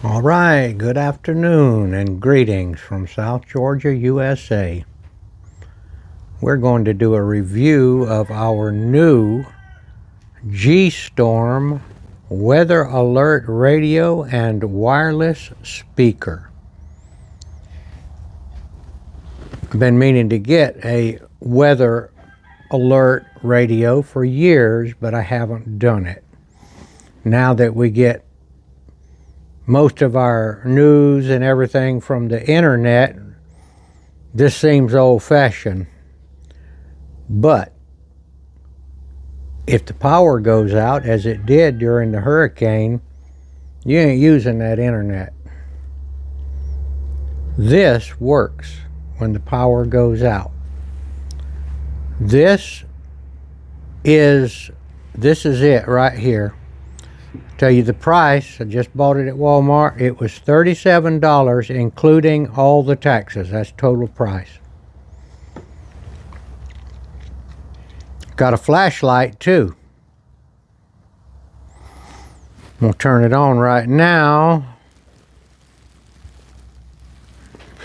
All right, good afternoon and greetings from South Georgia, USA. We're going to do a review of our new G-Storm Weather Alert radio and wireless speaker. I've been meaning to get a weather alert radio for years, but I haven't done it. Now that we get most of our news and everything from the internet, this seems old-fashioned. But if the power goes out, as it did during the hurricane, you ain't using that internet. This works when the power goes out. This is it right here. Tell you the price. I just bought it at Walmart. It was $37, including all the taxes. That's total price. Got a flashlight too. We'll turn it on right now.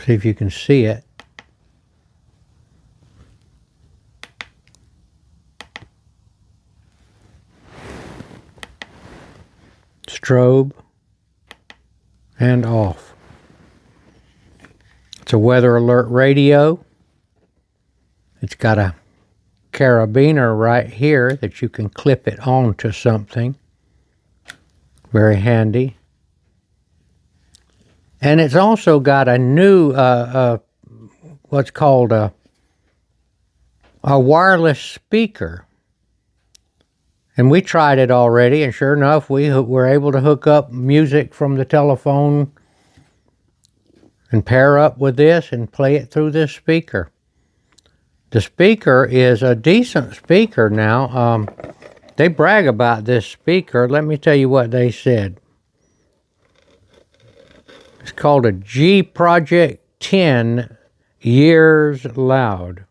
See if you can see it. Strobe and off. It's a weather alert radio. It's got a carabiner right here that you can clip it onto something. Very handy. And it's also got a new what's called a wireless speaker. And we tried it already, and sure enough, we were able to hook up music from the telephone and pair up with this and play it through this speaker. The speaker is a decent speaker now. They brag about this speaker. Let me tell you what they said. It's called a G Project 10 Years Loud.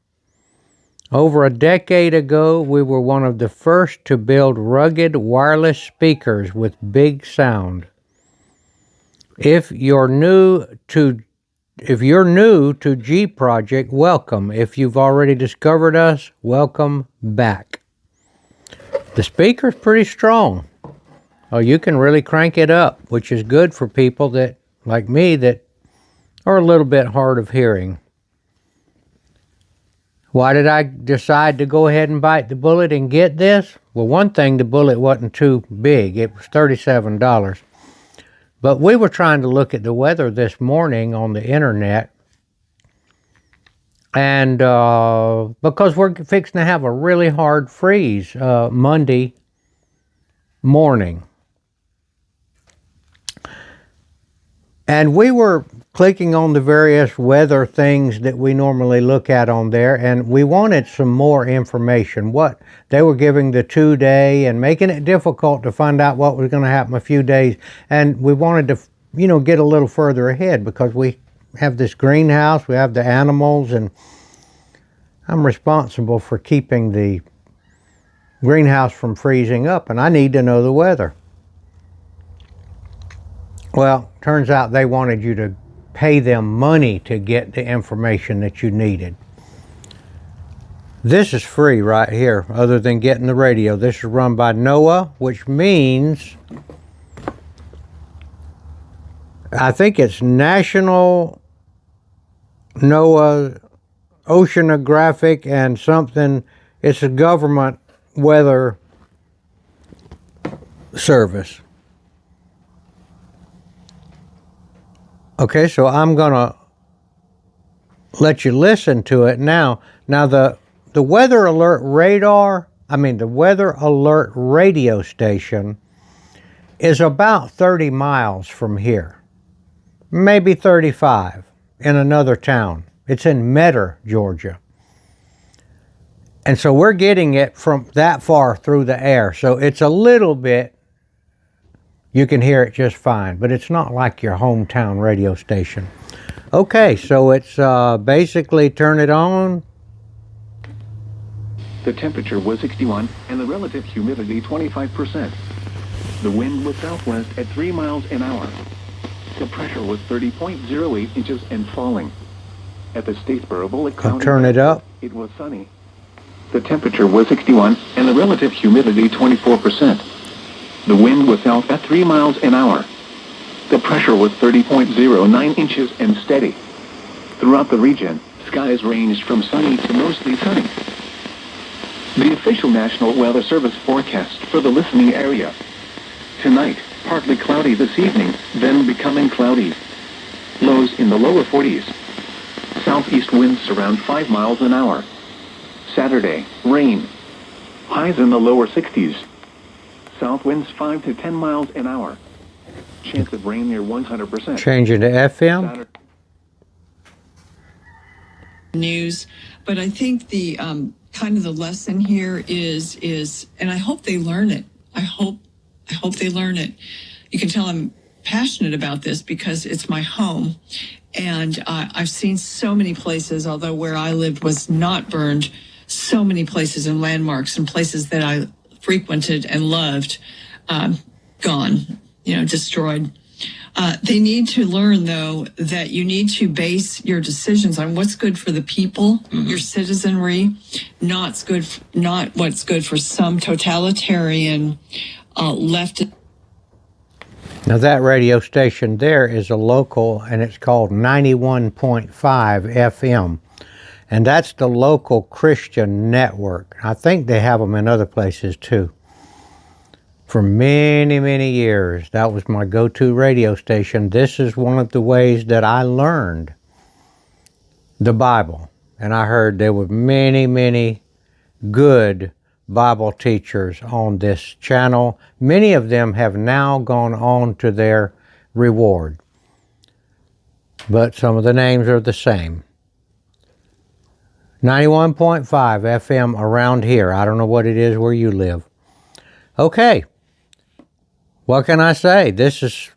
Over a decade ago, we were one of the first to build rugged wireless speakers with big sound. If you're new to G Project, welcome. If you've already discovered us, welcome back. The speaker's pretty strong. Oh, you can really crank it up, which is good for people that, like me, that are a little bit hard of hearing. Why did I decide to go ahead and bite the bullet and get this? Well, one thing, the bullet wasn't too big. It was $37. But we were trying to look at the weather this morning on the internet. And because we're fixing to have a really hard freeze Monday morning. And we were clicking on the various weather things that we normally look at on there, and we wanted some more information. What they were giving the 2-day and making it difficult to find out what was going to happen a few days. And we wanted to, get a little further ahead because we have this greenhouse, we have the animals, and I'm responsible for keeping the greenhouse from freezing up, and I need to know the weather. Well, turns out they wanted you to pay them money to get the information that you needed. This is free right here, other than getting the radio. This is run by NOAA, which means I think it's National NOAA Oceanographic and something. It's a government weather service. Okay, so I'm going to let you listen to it now. Now, the weather alert the weather alert radio station is about 30 miles from here. Maybe 35 in another town. It's in Metter, Georgia. And so we're getting it from that far through the air. So it's a little bit, you can hear it just fine, but it's not like your hometown radio station. Okay, so it's basically turn it on. The temperature was 61 and the relative humidity 25%. The wind was southwest at 3 miles an hour. The pressure was 30.08 inches and falling. At the Statesboro Bullock I'll County turn it up. it was sunny. The temperature was 61 and the relative humidity 24%. The wind was south at 3 miles an hour. The pressure was 30.09 inches and steady. Throughout the region, skies ranged from sunny to mostly sunny. The official National Weather Service forecast for the listening area. Tonight, partly cloudy this evening, then becoming cloudy. Lows in the lower 40s. Southeast winds around 5 miles an hour. Saturday, rain. Highs in the lower 60s. South winds 5 to 10 miles an hour. Chance of rain near 100%. Changing to FM. Saturday. News, but I think the kind of the lesson here is, and I hope they learn it. I hope they learn it. You can tell I'm passionate about this because it's my home, and I've seen so many places. Although where I lived was not burned, so many places and landmarks and places that I frequented and loved, gone, destroyed. They need to learn, though, that you need to base your decisions on what's good for the people, your citizenry, not what's good for some totalitarian left. Now that radio station there is a local, and it's called 91.5 FM. And that's the local Christian network. I think they have them in other places too. For many, many years, that was my go-to radio station. This is one of the ways that I learned the Bible. And I heard there were many, many good Bible teachers on this channel. Many of them have now gone on to their reward. But some of the names are the same. 91.5 FM around here. I don't know what it is where you live. Okay. What can I say? This is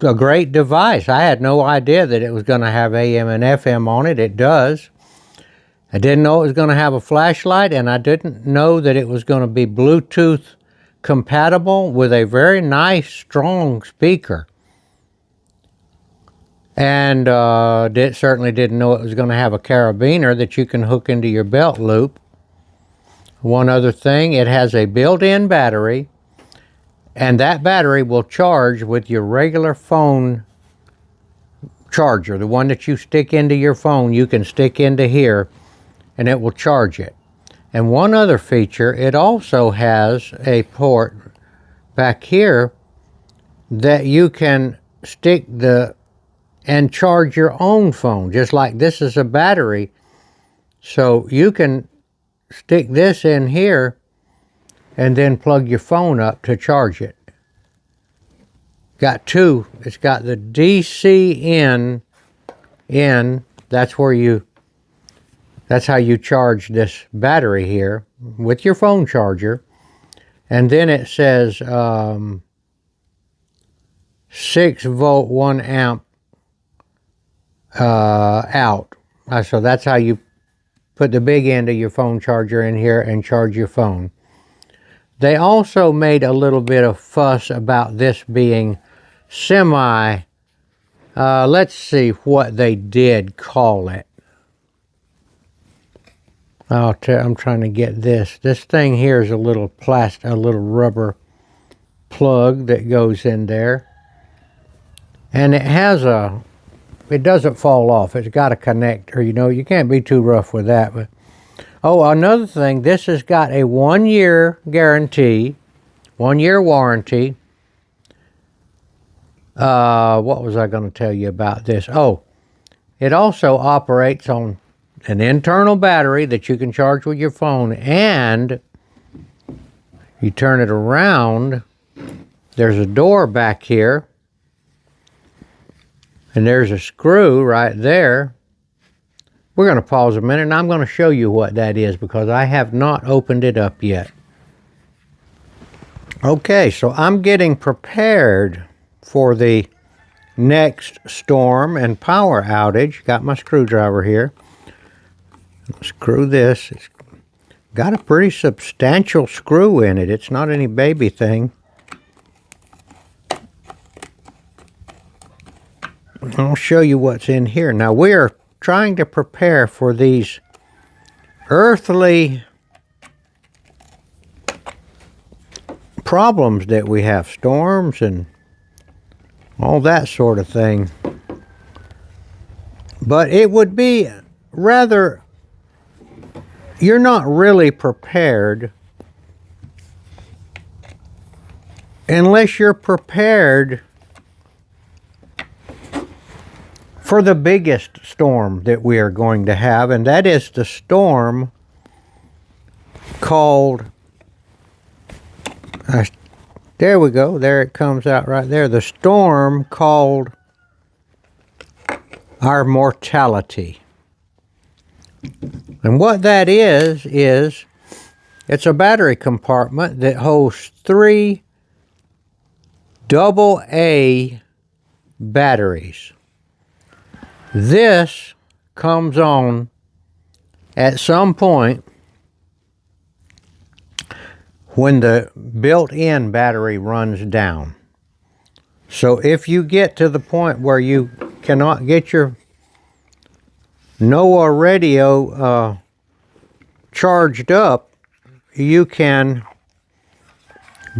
a great device. I had no idea that it was going to have AM and FM on it. It does. I didn't know it was going to have a flashlight, and I didn't know that it was going to be Bluetooth compatible with a very nice, strong speaker. And certainly didn't know it was going to have a carabiner that you can hook into your belt loop. One other thing, it has a built-in battery, and that battery will charge with your regular phone charger. The one that you stick into your phone, you can stick into here, and it will charge it. And one other feature, it also has a port back here that you can stick and charge your own phone, just like this is a battery. So you can stick this in here and then plug your phone up to charge it. Got two. It's got the DC in. That's how you charge this battery here with your phone charger. And then it says 6 volt 1 amp out. So that's how you put the big end of your phone charger in here and charge your phone. They also made a little bit of fuss about this being semi. Let's see what they did call it. I'm trying to get this. This thing here is a little rubber plug that goes in there. And it has it doesn't fall off. It's got a connector, you can't be too rough with that. But another thing, this has got a 1-year guarantee, 1-year warranty. What was I going to tell you about this? It also operates on an internal battery that you can charge with your phone, and you turn it around, there's a door back here, and there's a screw right there. We're going to pause a minute, and I'm going to show you what that is because I have not opened it up yet. Okay, so I'm getting prepared for the next storm and power outage. Got my screwdriver here. Screw this. It's got a pretty substantial screw in it. It's not any baby thing. I'll show you what's in here. Now, we are trying to prepare for these earthly problems that we have, storms and all that sort of thing. But it would be rather, you're not really prepared unless you're prepared for the biggest storm that we are going to have, and that is the storm called, there we go, there it comes out right there, the storm called our mortality. And what that is it's a battery compartment that holds 3 AA batteries. This comes on at some point when the built-in battery runs down. So if you get to the point where you cannot get your NOAA radio charged up, you can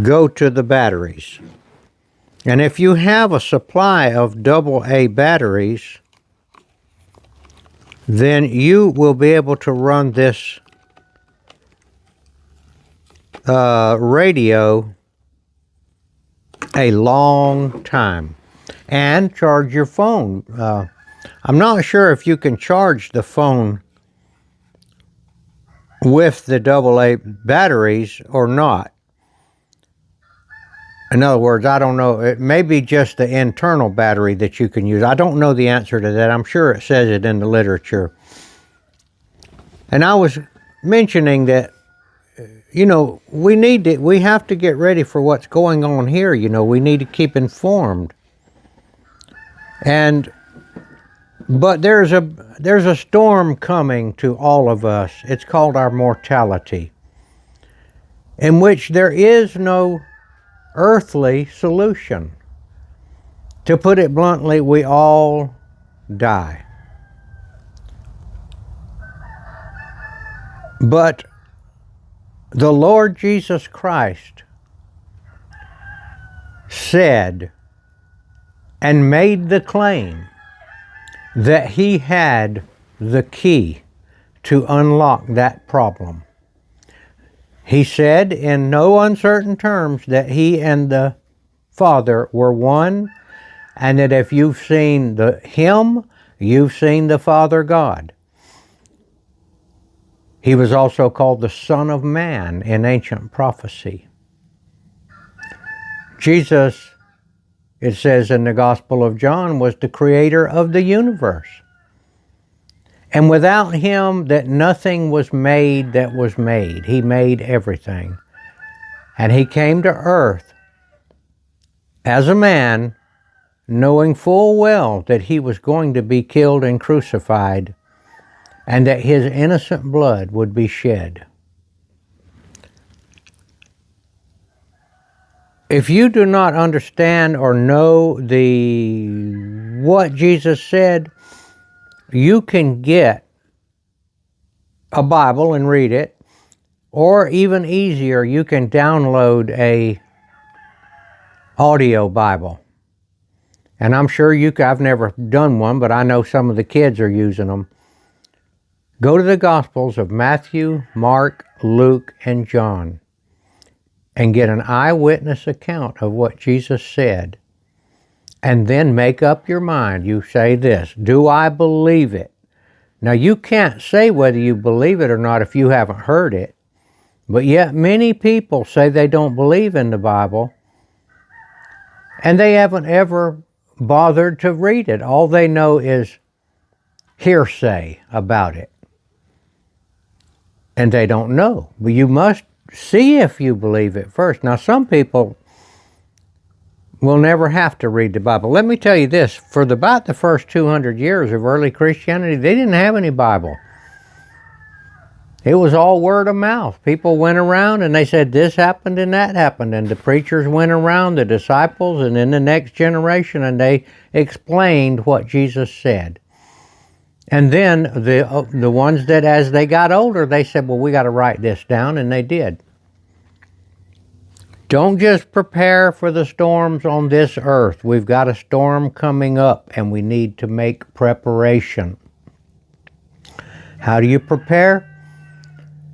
go to the batteries. And if you have a supply of AA batteries, then you will be able to run this radio a long time and charge your phone. I'm not sure if you can charge the phone with the AA batteries or not. In other words, I don't know. It may be just the internal battery that you can use. I don't know the answer to that. I'm sure it says it in the literature. And I was mentioning that, you know, we have to get ready for what's going on here. You know, we need to keep informed. But there's a storm coming to all of us. It's called our mortality, in which there is no earthly solution. To put it bluntly, we all die. But the Lord Jesus Christ said and made the claim that he had the key to unlock that problem. He said in no uncertain terms that he and the Father were one, and that if you've seen him, you've seen the Father God. He was also called the Son of Man in ancient prophecy. Jesus, it says in the Gospel of John, was the creator of the universe. And without him, that nothing was made that was made. He made everything. And he came to earth as a man, knowing full well that he was going to be killed and crucified, and that his innocent blood would be shed. If you do not understand or know what Jesus said, you can get a Bible and read it, or even easier, you can download a audio Bible. And I'm sure I've never done one, but I know some of the kids are using them. Go to the Gospels of Matthew, Mark, Luke, and John, and get an eyewitness account of what Jesus said. And then make up your mind. You say this: do I believe it? Now, you can't say whether you believe it or not if you haven't heard it. But yet many people say they don't believe in the Bible, and they haven't ever bothered to read it. All they know is hearsay about it. And they don't know. But you must see if you believe it first. Now, some people will never have to read the Bible. Let me tell you this, for about the first 200 years of early Christianity, they didn't have any Bible. It was all word of mouth. People went around and they said this happened and that happened. And the preachers went around, the disciples, and then the next generation, and they explained what Jesus said. And then the ones that as they got older, they said, well, we got to write this down, and they did. Don't just prepare for the storms on this earth. We've got a storm coming up, and we need to make preparation. How do you prepare?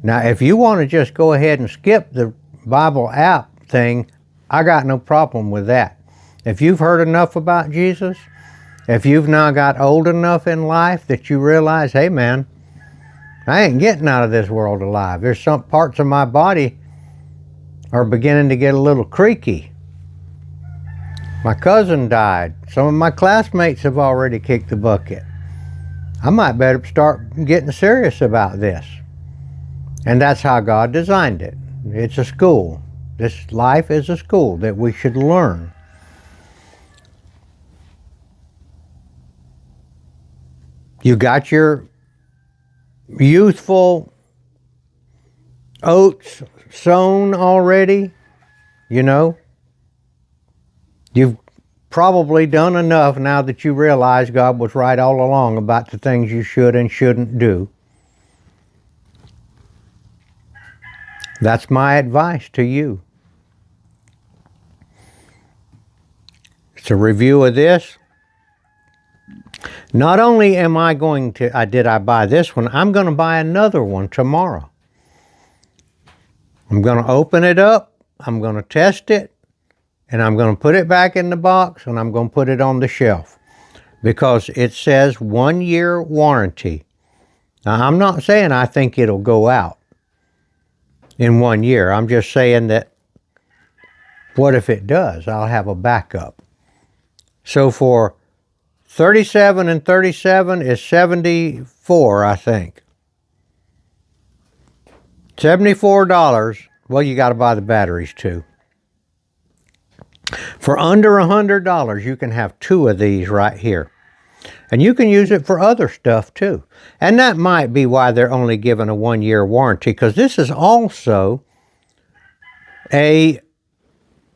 Now, if you want to just go ahead and skip the Bible app thing, I got no problem with that. If you've heard enough about Jesus, if you've now got old enough in life that you realize, hey man, I ain't getting out of this world alive. There's some parts of my body are beginning to get a little creaky. My cousin died. Some of my classmates have already kicked the bucket. I might better start getting serious about this. And that's how God designed it. It's a school. This life is a school that we should learn. You got your youthful oats sown already, you know. You've probably done enough now that you realize God was right all along about the things you should and shouldn't do. That's my advice to you. It's a review of this. Not only am I going to, did I buy this one, I'm going to buy another one tomorrow. I'm going to open it up, I'm going to test it, and I'm going to put it back in the box, and I'm going to put it on the shelf. Because it says 1 year warranty. Now, I'm not saying I think it'll go out in 1 year. I'm just saying that, what if it does? I'll have a backup. So for 37 and 37 is 74, I think. $74. Well, you got to buy the batteries too. For under $100, you can have 2 of these right here. And you can use it for other stuff too. And that might be why they're only given a 1 year warranty, because this is also a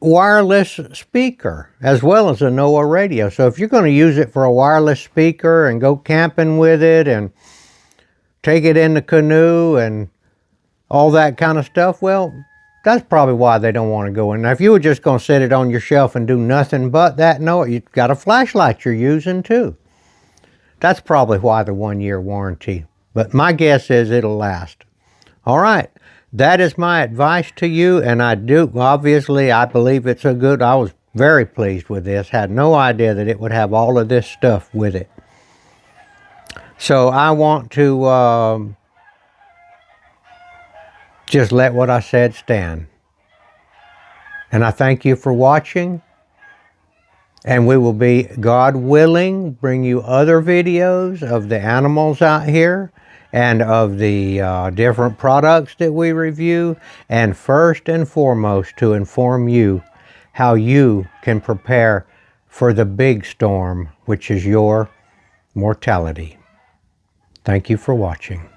wireless speaker as well as a NOAA radio. So if you're going to use it for a wireless speaker and go camping with it and take it in the canoe and all that kind of stuff, well, that's probably why they don't want to go in. Now, if you were just going to set it on your shelf and do nothing but that, no, you've got a flashlight you're using too. That's probably why the 1 year warranty. But my guess is it'll last. All right. That is my advice to you, and I believe it's a good. I was very pleased with this. Had no idea that it would have all of this stuff with it. So I want to just let what I said stand. And I thank you for watching. And we will be, God willing, bring you other videos of the animals out here and of the different products that we review, and first and foremost to inform you how you can prepare for the big storm, which is your mortality. Thank you for watching.